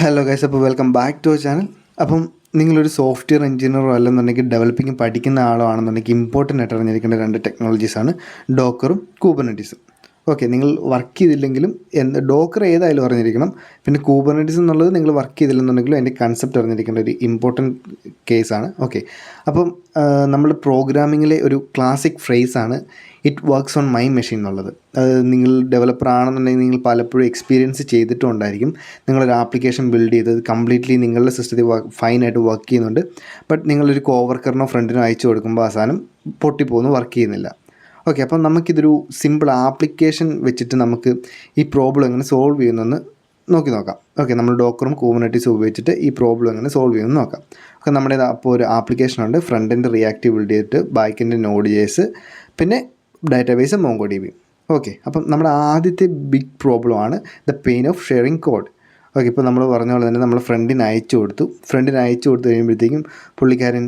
Hello guys, അപ്പോൾ welcome back to our channel. അപ്പം നിങ്ങളൊരു സോഫ്റ്റ്വെയർ എഞ്ചിനീയറോ അല്ലെന്നുണ്ടെങ്കിൽ ഡെവലപ്പിംഗ് പഠിക്കുന്ന ആളോ ആണെന്നുണ്ടെങ്കിൽ ഇമ്പോർട്ടൻ്റ് ആയിട്ട് അറിഞ്ഞിരിക്കേണ്ട രണ്ട് ടെക്നോളജീസാണ് ഡോക്കറും കൂബർനെറ്റീസും. ഓക്കെ, നിങ്ങൾ വർക്ക് ചെയ്തില്ലെങ്കിലും ഡോക്കർ ഏതായാലും അറിഞ്ഞിരിക്കണം. പിന്നെ കൂബർനെറ്റീസ് എന്നുള്ളത് നിങ്ങൾ വർക്ക് ചെയ്തില്ലെന്നുണ്ടെങ്കിലും അതിൻ്റെ കൺസെപ്റ്റ് അറിഞ്ഞിരിക്കേണ്ട ഒരു ഇമ്പോർട്ടൻറ്റ് കേസാണ്. ഓക്കെ, അപ്പം നമ്മൾ പ്രോഗ്രാമിങ്ങിലെ ഒരു ക്ലാസിക് ഫ്രേസാണ് it works on my machine എന്നുള്ളത്. അത് നിങ്ങൾ ഡെവലപ്പർ ആണെന്നുണ്ടെങ്കിൽ നിങ്ങൾ പലപ്പോഴും എക്സ്പീരിയൻസ് ചെയ്തിട്ടും ഉണ്ടായിരിക്കും. നിങ്ങളൊരു ആപ്ലിക്കേഷൻ ബിൽഡ് ചെയ്തത് കംപ്ലീറ്റ്ലി നിങ്ങളുടെ സിസ്റ്റത്തിൽ ഫൈനായിട്ട് വർക്ക് ചെയ്യുന്നുണ്ട്. ബട്ട് നിങ്ങളൊരു കോവർക്കറിനോ ഫ്രണ്ടിനോ അയച്ചു കൊടുക്കുമ്പോൾ ആ സാധനം പൊട്ടിപ്പോകുന്നു, വർക്ക് ചെയ്യുന്നില്ല. ഓക്കെ, അപ്പം നമുക്കിതൊരു സിമ്പിൾ ആപ്ലിക്കേഷൻ വെച്ചിട്ട് നമുക്ക് ഈ പ്രോബ്ലം എങ്ങനെ സോൾവ് ചെയ്യുന്നതെന്ന് നോക്കാം. ഓക്കെ, നമ്മൾ ഡോക്കറും കൂബർനെറ്റീസും ഉപയോഗിച്ചിട്ട് ഈ പ്രോബ്ലം എങ്ങനെ സോൾവ് ചെയ്യുമെന്ന് നോക്കാം. ഓക്കെ, നമ്മുടെ അപ്പോൾ ഒരു ആപ്ലിക്കേഷനുണ്ട്. ഫ്രണ്ട് എൻഡ് റിയാക്റ്റീവ് ബിൽഡ് ചെയ്തിട്ട് ബാക്ക് എൻഡ് Node.js, പിന്നെ ഡാറ്റാബേസ് MongoDB. ഓക്കെ, അപ്പം നമ്മുടെ ആദ്യത്തെ ബിഗ് പ്രോബ്ലമാണ് the pain of sharing code. Okay, ഇപ്പോൾ നമ്മൾ പറഞ്ഞ പോലെ തന്നെ നമ്മൾ ഫ്രണ്ടിന് അയച്ചു കൊടുത്തു കഴിയുമ്പോഴത്തേക്കും പുള്ളിക്കാരൻ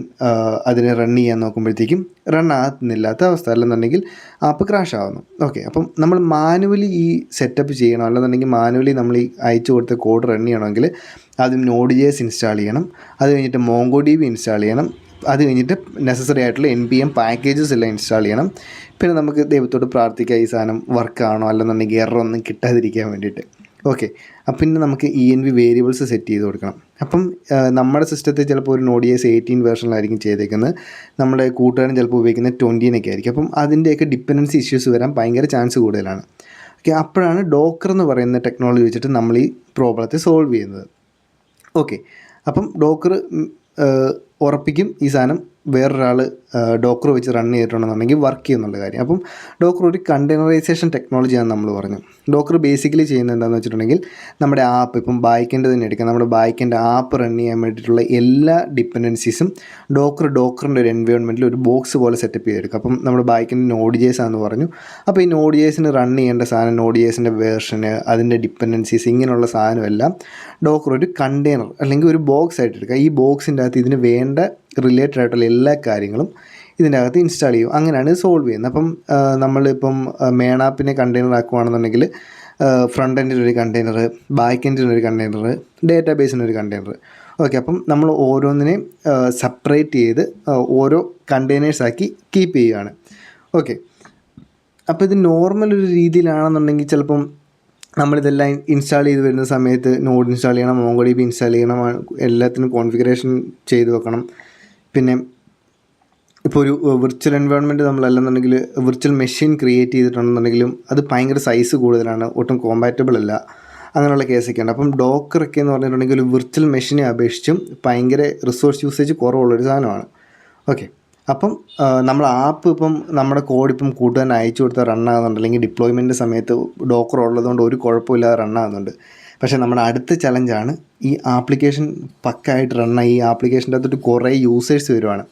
അതിനെ റൺ ചെയ്യാൻ നോക്കുമ്പോഴത്തേക്കും റൺ ആകുന്നില്ലാത്ത അവസ്ഥ, അല്ലെന്നുണ്ടെങ്കിൽ ആപ്പ് ക്രാഷ് ആകുന്നു. ഓക്കെ, അപ്പം നമ്മൾ മാനുവലി ഈ സെറ്റപ്പ് ചെയ്യണം, അല്ലെന്നുണ്ടെങ്കിൽ മാനുവലി നമ്മൾ ഈ അയച്ചു കൊടുത്ത കോഡ് റൺ ചെയ്യണമെങ്കിൽ ആദ്യം Node.js ഇൻസ്റ്റാൾ ചെയ്യണം, അത് കഴിഞ്ഞിട്ട് MongoDB ഇൻസ്റ്റാൾ ചെയ്യണം, അത് കഴിഞ്ഞിട്ട് നെസസറി ആയിട്ടുള്ള NPM പാക്കേജസ് എല്ലാം ഇൻസ്റ്റാൾ ചെയ്യണം. പിന്നെ നമുക്ക് ദൈവത്തോട് പ്രാർത്ഥിക്കാം ഈ സാധനം വർക്കാണോ അല്ലെന്നുണ്ടെങ്കിൽ എററൊന്നും കിട്ടാതിരിക്കാൻ വേണ്ടിയിട്ട്. ഓക്കെ, അപ്പം പിന്നെ നമുക്ക് env വേരിയബിൾസ് സെറ്റ് ചെയ്ത് കൊടുക്കണം. അപ്പം നമ്മുടെ സിസ്റ്റത്തിൽ ചിലപ്പോൾ ഒരു Node.js 18 വേർഷനിലായിരിക്കും ചെയ്തേക്കുന്നത്, നമ്മുടെ കൂട്ടുകാരൻ ചിലപ്പോൾ ഉപയോഗിക്കുന്നത് 20 ആയിരിക്കും. അപ്പം അതിൻ്റെയൊക്കെ ഡിപ്പെൻഡൻസി ഇഷ്യൂസ് വരാൻ ഭയങ്കര ചാൻസ് കൂടുതലാണ്. ഓക്കെ, അപ്പോഴാണ് ഡോക്കർ എന്ന് പറയുന്ന ടെക്നോളജി വെച്ചിട്ട് നമ്മൾ ഈ പ്രോബ്ലത്തെ സോൾവ് ചെയ്യുന്നത്. ഓക്കെ, അപ്പം ഡോക്കർ ഉറപ്പിക്കും ഈ സാധനം വേറൊരാൾ ഡോക്കർ വെച്ച് റൺ ചെയ്തിട്ടുണ്ടെന്നുണ്ടെങ്കിൽ വർക്ക് ചെയ്യുന്നുള്ള കാര്യം. അപ്പം ഡോക്കർ ഒരു കണ്ടെയ്നറൈസേഷൻ ടെക്നോളജിയാണെന്ന് നമ്മൾ പറഞ്ഞു. ഡോക്കർ ബേസിക്കലി ചെയ്യുന്നത് എന്താണെന്ന് വെച്ചിട്ടുണ്ടെങ്കിൽ നമ്മുടെ ആപ്പ്, ഇപ്പം ബായ്ക്കെൻഡ് തന്നെ എടുക്കാം, നമ്മുടെ ബായ്ക്കെൻഡ് ആപ്പ് റൺ ചെയ്യാൻ വേണ്ടിയിട്ടുള്ള എല്ലാ ഡിപ്പെൻഡൻസീസും ഡോക്കറിൻ്റെ ഒരു എൻവയോൺമെൻറ്റിൽ ഒരു ബോക്സ് പോലെ സെറ്റപ്പ് ചെയ്തെടുക്കും. അപ്പം നമ്മുടെ ബായ്ക്കെൻഡ് Node.js ആണെന്ന് പറഞ്ഞു. അപ്പോൾ ഈ Node.jsന് റൺ ചെയ്യേണ്ട സാധനം, Node.jsൻ്റെ വേർഷന്, അതിൻ്റെ ഡിപ്പെൻഡൻസീസ്, ഇങ്ങനെയുള്ള സാധനമെല്ലാം ഡോക്കർ ഒരു കണ്ടെയ്നർ അല്ലെങ്കിൽ ഒരു ബോക്സ് ആയിട്ട് എടുക്കുക. ഈ ബോക്സിൻ്റെ അകത്ത് ഇതിന് വേണ്ട റിലേറ്റഡ് ആയിട്ടുള്ള എല്ലാ കാര്യങ്ങളും ഇതിൻ്റെ അകത്ത് ഇൻസ്റ്റാൾ ചെയ്യും. അങ്ങനെയാണ് സോൾവ് ചെയ്യുന്നത്. അപ്പം നമ്മളിപ്പം മെയിൻ ആപ്പിനെ കണ്ടെയ്നർ ആക്കുകയാണെന്നുണ്ടെങ്കിൽ ഫ്രണ്ട് എൻഡിനൊരു കണ്ടെയ്നർ, ബാക്ക് എൻഡിനൊരു കണ്ടെയ്നർ, ഡേറ്റാബേസിനൊരു കണ്ടെയ്നർ. ഓക്കെ, അപ്പം നമ്മൾ ഓരോന്നിനെയും സെപ്പറേറ്റ് ചെയ്ത് ഓരോ കണ്ടെയ്നേഴ്സാക്കി കീപ്പ് ചെയ്യുകയാണ്. ഓക്കെ, അപ്പോൾ ഇത് നോർമൽ ഒരു രീതിയിലാണെന്നുണ്ടെങ്കിൽ ചിലപ്പം നമ്മളിതെല്ലാം ഇൻസ്റ്റാൾ ചെയ്ത് വരുന്ന സമയത്ത് നോഡ് ഇൻസ്റ്റാൾ ചെയ്യണം, MongoDB ഇൻസ്റ്റാൾ ചെയ്യണം, എല്ലാത്തിനും കോൺഫിഗറേഷൻ ചെയ്ത് വെക്കണം. പിന്നെ ഇപ്പോൾ ഒരു വിർച്വൽ എൻവയോൺമെൻറ്റ് നമ്മളല്ലെന്നുണ്ടെങ്കിൽ വിർച്വൽ മെഷീൻ ക്രിയേറ്റ് ചെയ്തിട്ടുണ്ടെന്നുണ്ടെങ്കിലും അത് ഭയങ്കര സൈസ് കൂടുതലാണ്, ഒട്ടും കോമ്പാറ്റബിൾ അല്ല, അങ്ങനെയുള്ള കേസൊക്കെ ഉണ്ട്. അപ്പം ഡോക്കറൊക്കെ എന്ന് പറഞ്ഞിട്ടുണ്ടെങ്കിൽ ഒരു വിർച്വൽ മെഷീനെ അപേക്ഷിച്ചും ഭയങ്കര റിസോഴ്സ് യൂസേജ് കുറവുള്ളൊരു സാധനമാണ്. ഓക്കെ, അപ്പം നമ്മൾ ആപ്പ് ഇപ്പം നമ്മുടെ കോഡ് ഇപ്പം കൂട്ടുകാരൻ അയച്ചു കൊടുത്താൽ റണ്ണാകുന്നുണ്ട്, അല്ലെങ്കിൽ ഡിപ്ലോയ്മെൻറ്റ് സമയത്ത് ഡോക്കർ ഉള്ളതുകൊണ്ട് ഒരു കുഴപ്പമില്ലാതെ റണ്ണാകുന്നുണ്ട്. പക്ഷേ നമ്മുടെ അടുത്ത ചലഞ്ചാണ് ഈ ആപ്ലിക്കേഷൻ പക്കായിട്ട് റണ്ണായി ഈ ആപ്ലിക്കേഷൻ്റെ അകത്തോട്ട് കുറേ യൂസേഴ്സ് വരുവാണ്.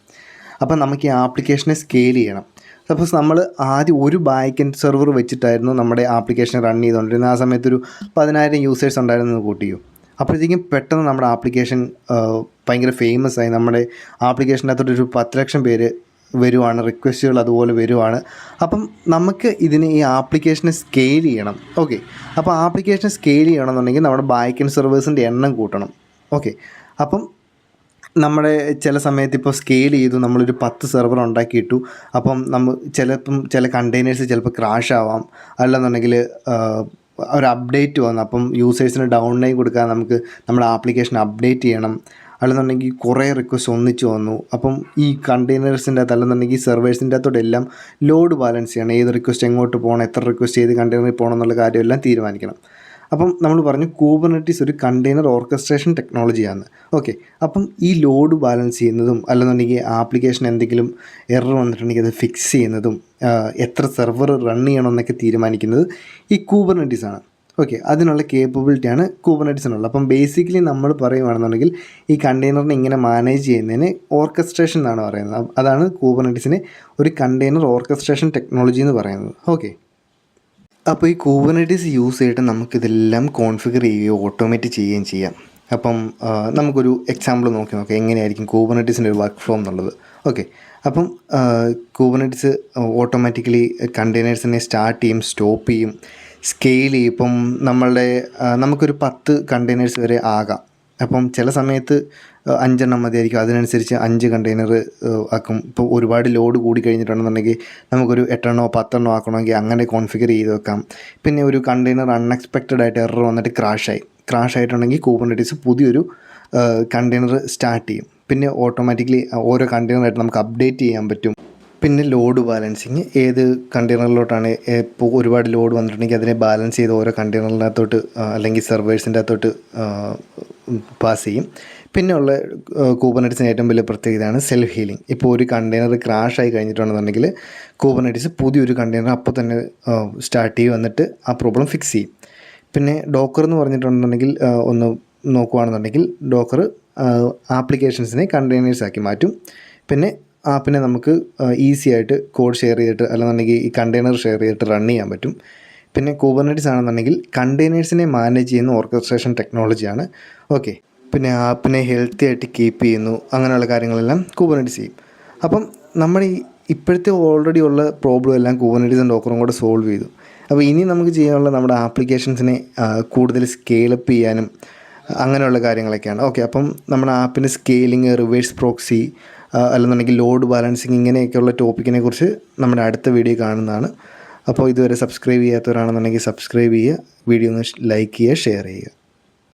അപ്പം നമുക്ക് ഈ ആപ്ലിക്കേഷനെ സ്കെയിൽ ചെയ്യണം. സപ്പോസ് നമ്മൾ ആദ്യം ഒരു ബാക്ക്-എൻഡ് സെർവർ വെച്ചിട്ടായിരുന്നു നമ്മുടെ ആപ്ലിക്കേഷൻ റൺ ചെയ്തുകൊണ്ടിരുന്നത്. ആ സമയത്തൊരു 10,000 യൂസേഴ്സ് ഉണ്ടായിരുന്നത് കൂട്ടിയോ. അപ്പോഴത്തേക്കും പെട്ടെന്ന് നമ്മുടെ ആപ്ലിക്കേഷൻ ഭയങ്കര ഫേമസ് ആയി. നമ്മുടെ ആപ്ലിക്കേഷൻ്റെ അകത്തോട്ടൊരു 10 ലക്ഷം പേര് വരുവാണ്, റിക്വസ്റ്റുകൾ അതുപോലെ വരുവാണ്. അപ്പം നമുക്ക് ഇതിന് ഈ ആപ്ലിക്കേഷനെ സ്കെയിൽ ചെയ്യണം. ഓക്കെ, അപ്പോൾ ആപ്ലിക്കേഷൻ സ്കെയിൽ ചെയ്യണമെന്നുണ്ടെങ്കിൽ നമ്മുടെ ബാക്ക്-എൻഡ് സെർവേഴ്സിൻ്റെ എണ്ണം കൂട്ടണം. ഓക്കെ, അപ്പം നമ്മുടെ ചില സമയത്ത് ഇപ്പോൾ സ്കെയിൽ ചെയ്തു, നമ്മളൊരു 10 സെർവർ ഉണ്ടാക്കിയിട്ടു. അപ്പം ചില കണ്ടെയ്നേഴ്സ് ചിലപ്പോൾ ക്രാഷ് ആവാം, അല്ലെന്നുണ്ടെങ്കിൽ ഒരു അപ്ഡേറ്റ് വന്നു, അപ്പം യൂസേഴ്സിന് ഡൗൺ ടൈം കൊടുക്കാൻ നമുക്ക് നമ്മുടെ ആപ്ലിക്കേഷൻ അപ്ഡേറ്റ് ചെയ്യണം, അല്ലെന്നുണ്ടെങ്കിൽ കുറേ റിക്വസ്റ്റ് ഒന്നിച്ച് വന്നു. അപ്പം ഈ കണ്ടെയ്നേഴ്സിൻ്റെ അകത്ത് അല്ലെന്നുണ്ടെങ്കിൽ സെർവേഴ്സിൻ്റെ അകത്തോട്ട് എല്ലാം ലോഡ് ബാലൻസ് ചെയ്യണം. ഏത് റിക്വസ്റ്റ് എങ്ങോട്ട് പോകണം, എത്ര റിക്വസ്റ്റ് ചെയ്ത് കണ്ടെയ്നറിൽ പോകണം എന്നുള്ള കാര്യമെല്ലാം തീരുമാനിക്കണം. അപ്പം നമ്മൾ പറഞ്ഞു കൂബർനെറ്റീസ് ഒരു കണ്ടെയ്നർ ഓർക്കസ്ട്രേഷൻ ടെക്നോളജിയാണ്. ഓക്കെ, അപ്പം ഈ ലോഡ് ബാലൻസ് ചെയ്യുന്നതും അല്ലെന്നുണ്ടെങ്കിൽ ആപ്ലിക്കേഷൻ എന്തെങ്കിലും എറർ വന്നിട്ടുണ്ടെങ്കിൽ അത് ഫിക്സ് ചെയ്യുന്നതും എത്ര സെർവർ റൺ ചെയ്യണമെന്നൊക്കെ തീരുമാനിക്കുന്നത് ഈ കൂബർനെറ്റീസാണ്. ഓക്കെ, അതിനുള്ള കേപ്പബിലിറ്റിയാണ് കൂബർനെറ്റീസിനുള്ളത്. അപ്പം ബേസിക്കലി നമ്മൾ പറയുകയാണെന്നുണ്ടെങ്കിൽ ഈ കണ്ടെയ്നറിനെ ഇങ്ങനെ മാനേജ് ചെയ്യുന്നതിന് ഓർക്കസ്ട്രേഷൻ എന്നാണ് പറയുന്നത്. അതാണ് കൂബർനെറ്റീസിനെ ഒരു കണ്ടെയ്നർ ഓർക്കസ്ട്രേഷൻ ടെക്നോളജി എന്ന് പറയുന്നത്. ഓക്കെ, അപ്പോൾ ഈ കൂബർനെറ്റീസ് യൂസ് ചെയ്തിട്ട് നമുക്കിതെല്ലാം കോൺഫിഗർ ചെയ്യുകയോ ഓട്ടോമേറ്റ് ചെയ്യുകയും ചെയ്യാം. അപ്പം നമുക്കൊരു എക്സാമ്പിൾ നോക്കാം എങ്ങനെയായിരിക്കും കൂബർനെറ്റീസിൻ്റെ ഒരു വർക്ക് ഫ്ലോ എന്നുള്ളത്. ഓക്കെ, അപ്പം കൂബർനെറ്റീസ് ഓട്ടോമാറ്റിക്കലി കണ്ടെയ്നേഴ്സിനെ സ്റ്റാർട്ട് ചെയ്യും, സ്റ്റോപ്പ് ചെയ്യും, സ്കെയിൽ ചെയ്യും. ഇപ്പം നമുക്കൊരു 10 കണ്ടെയ്നേഴ്സ് വരെ ആകാം. അപ്പം ചില സമയത്ത് 5 എണ്ണം മതിയായിരിക്കും. അതിനനുസരിച്ച് 5 കണ്ടെയ്നർ ആക്കും. ഇപ്പോൾ ഒരുപാട് ലോഡ് കൂടി കഴിഞ്ഞിട്ടുണ്ടെന്നുണ്ടെങ്കിൽ നമുക്കൊരു 8 എണ്ണമോ 10 എണ്ണമോ ആക്കണമെങ്കിൽ അങ്ങനെ കോൺഫിഗർ ചെയ്ത് വെക്കാം. പിന്നെ ഒരു കണ്ടെയ്നർ അൺഎക്സ്പെക്റ്റഡ് ആയിട്ട് എറർ വന്നിട്ട് ക്രാഷ് ആയിട്ടുണ്ടെങ്കിൽ കുബർനെറ്റീസ് പുതിയൊരു കണ്ടെയ്നർ സ്റ്റാർട്ട് ചെയ്യും. പിന്നെ ഓട്ടോമാറ്റിക്കലി ഓരോ കണ്ടെയ്നറായിട്ട് നമുക്ക് അപ്ഡേറ്റ് ചെയ്യാൻ പറ്റും. പിന്നെ ലോഡ് ബാലൻസിങ്, ഏത് കണ്ടെയ്നറിലോട്ടാണ് ഇപ്പോൾ ഒരുപാട് ലോഡ് വന്നിട്ടുണ്ടെങ്കിൽ അതിനെ ബാലൻസ് ചെയ്ത് ഓരോ കണ്ടെയ്നറിനകത്തോട്ട് അല്ലെങ്കിൽ സെർവേഴ്സിൻ്റെ അകത്തോട്ട് പാസ് ചെയ്യും. പിന്നെ ഉള്ള കുബർനെറ്റീസിന് ഏറ്റവും വലിയ പ്രത്യേകതയാണ് സെൽഫ് ഹീലിംഗ്. ഇപ്പോൾ ഒരു കണ്ടെയ്നർ ക്രാഷ് ആയി കഴിഞ്ഞിട്ടുണ്ടെന്നുണ്ടെങ്കിൽ കുബർനെറ്റീസ് പുതിയൊരു കണ്ടെയ്നർ അപ്പോൾ തന്നെ സ്റ്റാർട്ട് ചെയ്യും, എന്നിട്ട് ആ പ്രോബ്ലം ഫിക്സ് ചെയ്യും. പിന്നെ ഡോക്കർ എന്ന് പറഞ്ഞിട്ടുണ്ടെന്നുണ്ടെങ്കിൽ ഒന്ന് നോക്കുകയാണെന്നുണ്ടെങ്കിൽ ഡോക്കർ ആപ്ലിക്കേഷൻസിനെ കണ്ടെയ്നേഴ്സ് ആക്കി മാറ്റും. പിന്നെ ആപ്പിനെ നമുക്ക് ഈസി ആയിട്ട് കോഡ് ഷെയർ ചെയ്തിട്ട് അല്ലെന്നുണ്ടെങ്കിൽ ഈ കണ്ടെയ്നർ ഷെയർ ചെയ്തിട്ട് റൺ ചെയ്യാൻ പറ്റും. പിന്നെ കുബർനെറ്റീസ് ആണെന്നുണ്ടെങ്കിൽ കണ്ടെയ്നേഴ്സിനെ മാനേജ് ചെയ്യുന്ന ഓർക്കസ്ട്രേഷൻ ടെക്നോളജിയാണ്. ഓക്കെ, പിന്നെ ആപ്പിനെ ഹെൽത്തി ആയിട്ട് കീപ്പ് ചെയ്യുന്നു, അങ്ങനെയുള്ള കാര്യങ്ങളെല്ലാം കുബർനെറ്റീസ് ചെയ്യും. അപ്പം നമ്മുടെ ഇപ്പോഴത്തെ ഓൾറെഡി ഉള്ള പ്രോബ്ലം എല്ലാം കുബർനെറ്റീസും ഡോക്കറും കൂടെ സോൾവ് ചെയ്തു. അപ്പോൾ ഇനി നമുക്ക് ചെയ്യാനുള്ള നമ്മുടെ ആപ്ലിക്കേഷൻസിനെ കൂടുതൽ സ്കെയിലപ്പ് ചെയ്യാനും അങ്ങനെയുള്ള കാര്യങ്ങളൊക്കെയാണ്. ഓക്കെ, അപ്പം നമ്മുടെ ആപ്പിന് സ്കെയിലിങ്, റിവേഴ്സ് പ്രോക്സി അല്ലെന്നുണ്ടെങ്കിൽ ലോഡ് ബാലൻസിങ്, ഇങ്ങനെയൊക്കെയുള്ള ടോപ്പിക്കിനെ കുറിച്ച് നമ്മുടെ അടുത്ത വീഡിയോ കാണുന്നതാണ്. അപ്പോൾ ഇതുവരെ സബ്സ്ക്രൈബ് ചെയ്യാത്തവരാണെന്നുണ്ടെങ്കിൽ സബ്സ്ക്രൈബ് ചെയ്യുക, വീഡിയോ ഒന്ന് ലൈക്ക് ചെയ്യുക, ഷെയർ ചെയ്യുക.